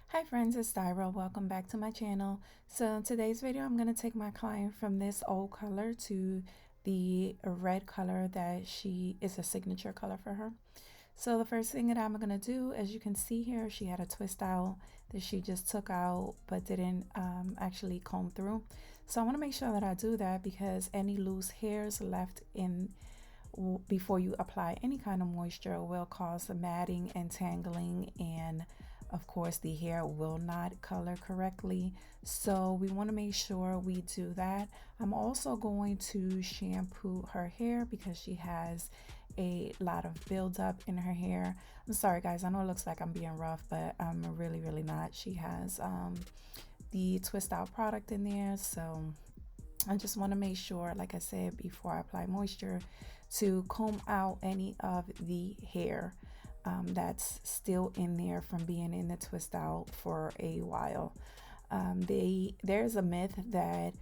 Hi friends, it's Daira. Welcome back to my channel. So in today's video, I'm going to take my client from this old color to the red color that she is a signature color for her. So the first thing that I'm going to do, as you can see here, she had a twist out that she just took out but didn't actually comb through. So I want to make sure that I do that because any loose hairs left in before you apply any kind of moisture will cause matting and tangling, and of course the hair will not color correctly. So we want to make sure we do that. I'm also going to shampoo her hair because she has a lot of buildup in her hair. I'm sorry guys, I know it looks like I'm being rough, but I'm really not. She has the twist out product in there, so I just want to make sure, like I said, before I apply moisture, to comb out any of the hair that's still in there from being in the twist out for a while. There's a myth that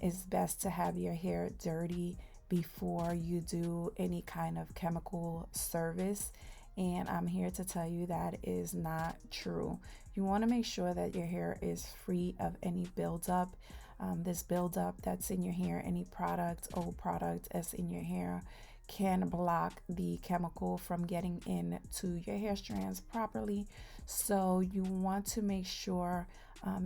it's best to have your hair dirty before you do any kind of chemical service, and I'm here to tell you that is not true. You want to make sure that your hair is free of any buildup. This buildup that's in your hair, any product, old product that's in your hair, can block the chemical from getting into your hair strands properly. So you want to make sure,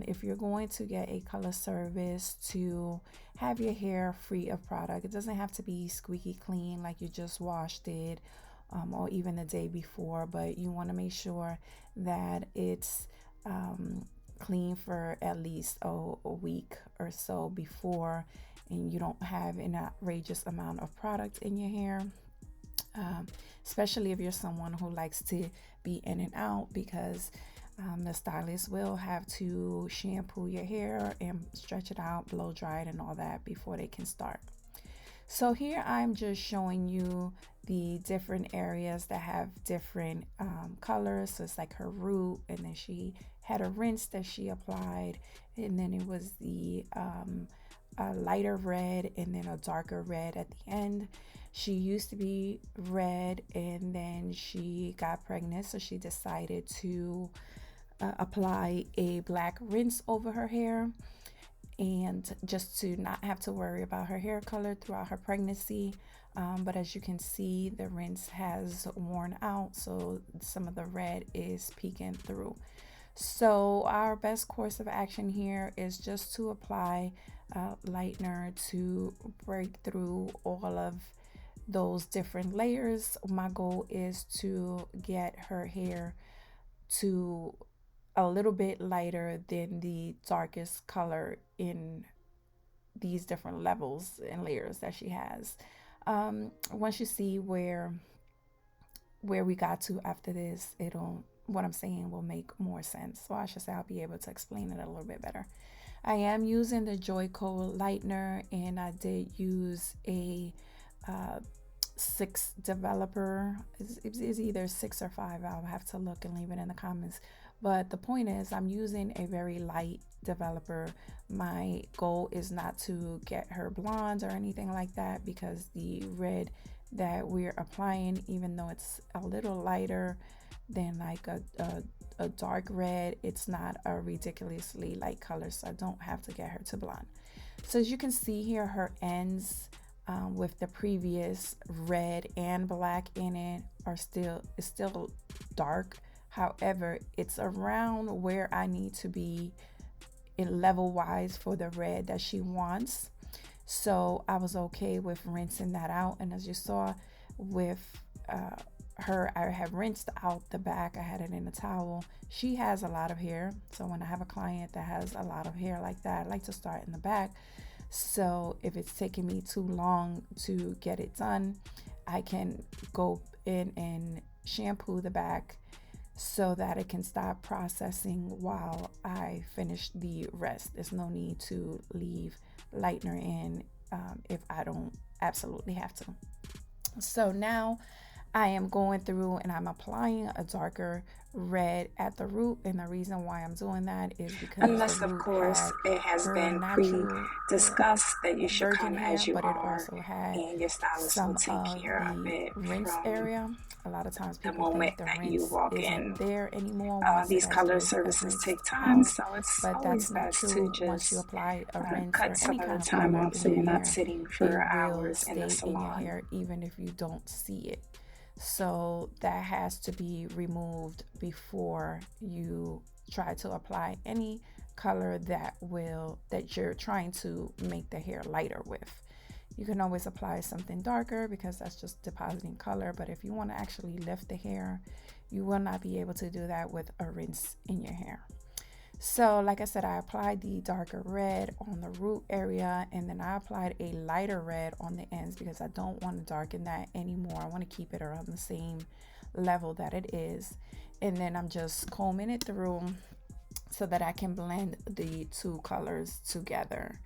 if you're going to get a color service, to have your hair free of product. It doesn't have to be squeaky clean like you just washed it, or even the day before, but you want to make sure that it's clean for at least a week or so before, and you don't have an outrageous amount of product in your hair. Especially if you're someone who likes to be in and out, because the stylist will have to shampoo your hair and stretch it out, blow dry it, and all that before they can start. So here I'm just showing you the different areas that have different colors. So it's like her root, and then she had a rinse that she applied, and then it was the a lighter red and then a darker red at the end. She used to be red, and then she got pregnant, so she decided to apply a black rinse over her hair, and just to not have to worry about her hair color throughout her pregnancy. But as you can see, the rinse has worn out, so some of the red is peeking through. So our best course of action here is just to apply lightener to break through all of those different layers. My goal is to get her hair to a little bit lighter than the darkest color in these different levels and layers that she has. Once you see where we got to after this, it'll, what I'm saying will make more sense. So I should say I'll be able to explain it a little bit better. I am using the Joico lightener, and I did use a 6 developer. It's either 6 or 5. I'll have to look and leave it in the comments. But the point is, I'm using a very light developer. My goal is not to get her blonde or anything like that, because the red that we're applying, even though it's a little lighter than like a dark red, it's not a ridiculously light color, so I don't have to get her to blonde. So as you can see here, her ends with the previous red and black in it it's still dark. However, it's around where I need to be in level wise for the red that she wants. So I was okay with rinsing that out. And as you saw with her, I have rinsed out the back. I had it in a towel. She has a lot of hair, so when I have a client that has a lot of hair like that, I like to start in the back. So if it's taking me too long to get it done, I can go in and shampoo the back so that it can stop processing while I finish the rest. There's no need to leave lightener in if I don't absolutely have to. So now I am going through and I'm applying a darker red at the root, and the reason why I'm doing that is because the Unless, of root course, had it has her been natural pre-discussed that you should virgin come hair, as you but it are, also had and your stylist will some take of care of the it rinse from area. A lot of times the people moment think the that you rinse walk in. isn't there anymore once it These has color services rinsed take time, out, so it's but that's always not best to true. Once you just apply a rinse cut or any some of the kind of time color off in so your you're not hair, sitting it for will hours in the stay in your salon. hair even if you don't see it. So that has to be removed before you try to apply any color that you're trying to make the hair lighter with. You can always apply something darker because that's just depositing color, but if you want to actually lift the hair, you will not be able to do that with a rinse in your hair. So like I said, I applied the darker red on the root area, and then I applied a lighter red on the ends because I don't want to darken that anymore. I want to keep it around the same level that it is. And then I'm just combing it through so that I can blend the two colors together.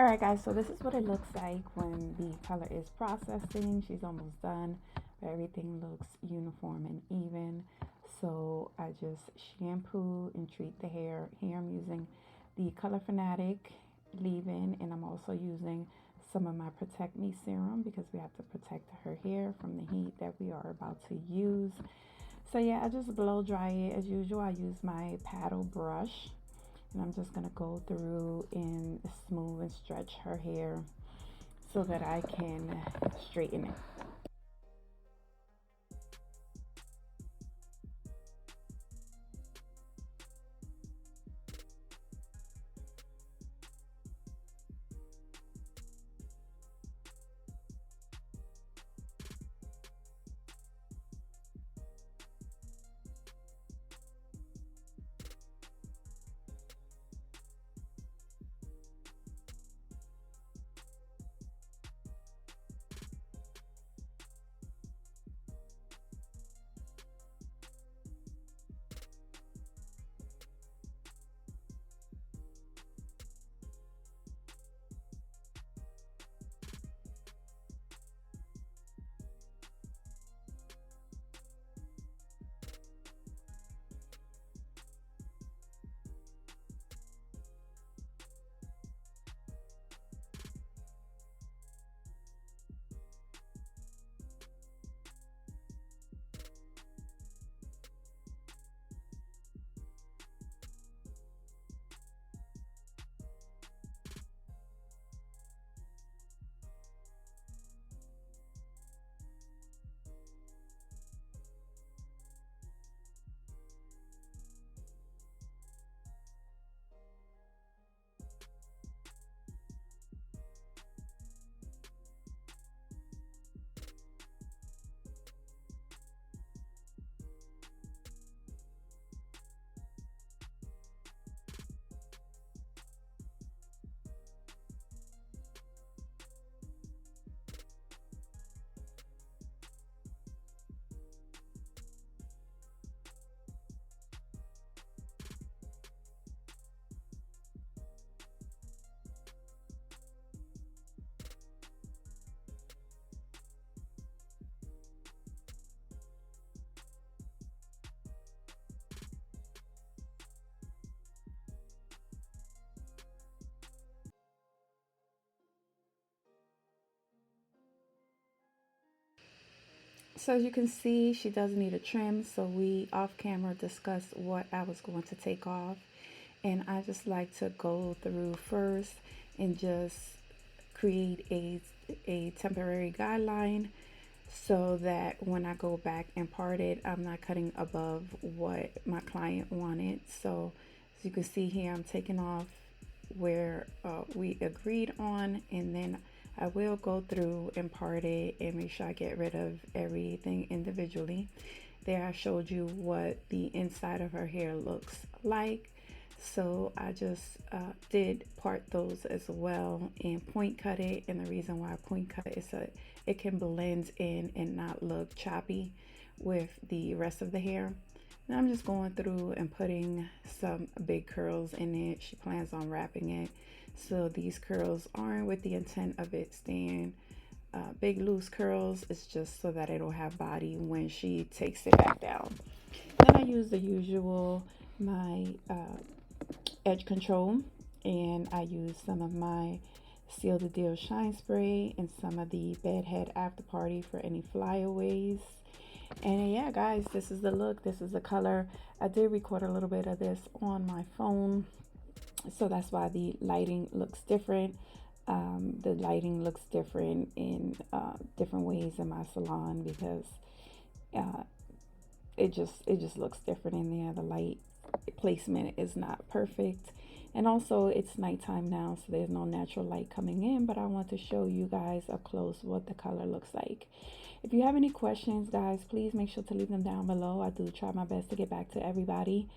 Alright guys, so this is what it looks like when the color is processing. She's almost done, but everything looks uniform and even. So I just shampoo and treat the hair. Here I'm using the Color Fanatic leave-in, and I'm also using some of my Protect Me serum because we have to protect her hair from the heat that we are about to use. So yeah, I just blow dry it as usual. I use my paddle brush, and I'm just gonna go through and smooth and stretch her hair so that I can straighten it. So as you can see, she does need a trim. So we off camera discussed what I was going to take off. And I just like to go through first and just create a temporary guideline so that when I go back and part it, I'm not cutting above what my client wanted. So as you can see here, I'm taking off where we agreed on, and then I will go through and part it and make sure I get rid of everything individually. There I showed you what the inside of her hair looks like. So I just did part those as well and point cut it. And the reason why I point cut is so it can blend in and not look choppy with the rest of the hair. Now I'm just going through and putting some big curls in it. She plans on wrapping it. So these curls aren't with the intent of it staying big loose curls. It's just so that it'll have body when she takes it back down. Then I use the usual, my edge control, and I use some of my Seal the Deal Shine Spray and some of the Bedhead After Party for any flyaways. And yeah, guys, this is the look. This is the color. I did record a little bit of this on my phone, so that's why the lighting looks different. The lighting looks different in different ways in my salon because uh, it just looks different in there. The light placement is not perfect, and also it's nighttime now, so there's no natural light coming in, but I want to show you guys up close what the color looks like. If you have any questions, guys, please make sure to leave them down below. I do try my best to get back to everybody.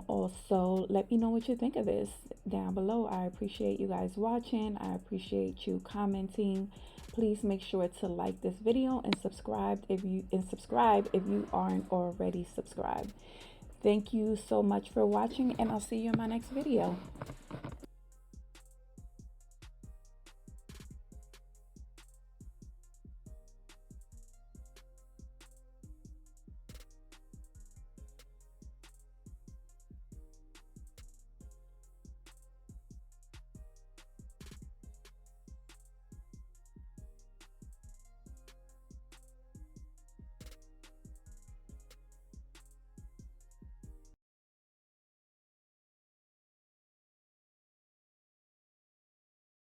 Also, let me know what you think of this down below. I appreciate you guys watching. I appreciate you commenting. Please make sure to like this video and subscribe if you aren't already subscribed. Thank you so much for watching, and I'll see you in my next video.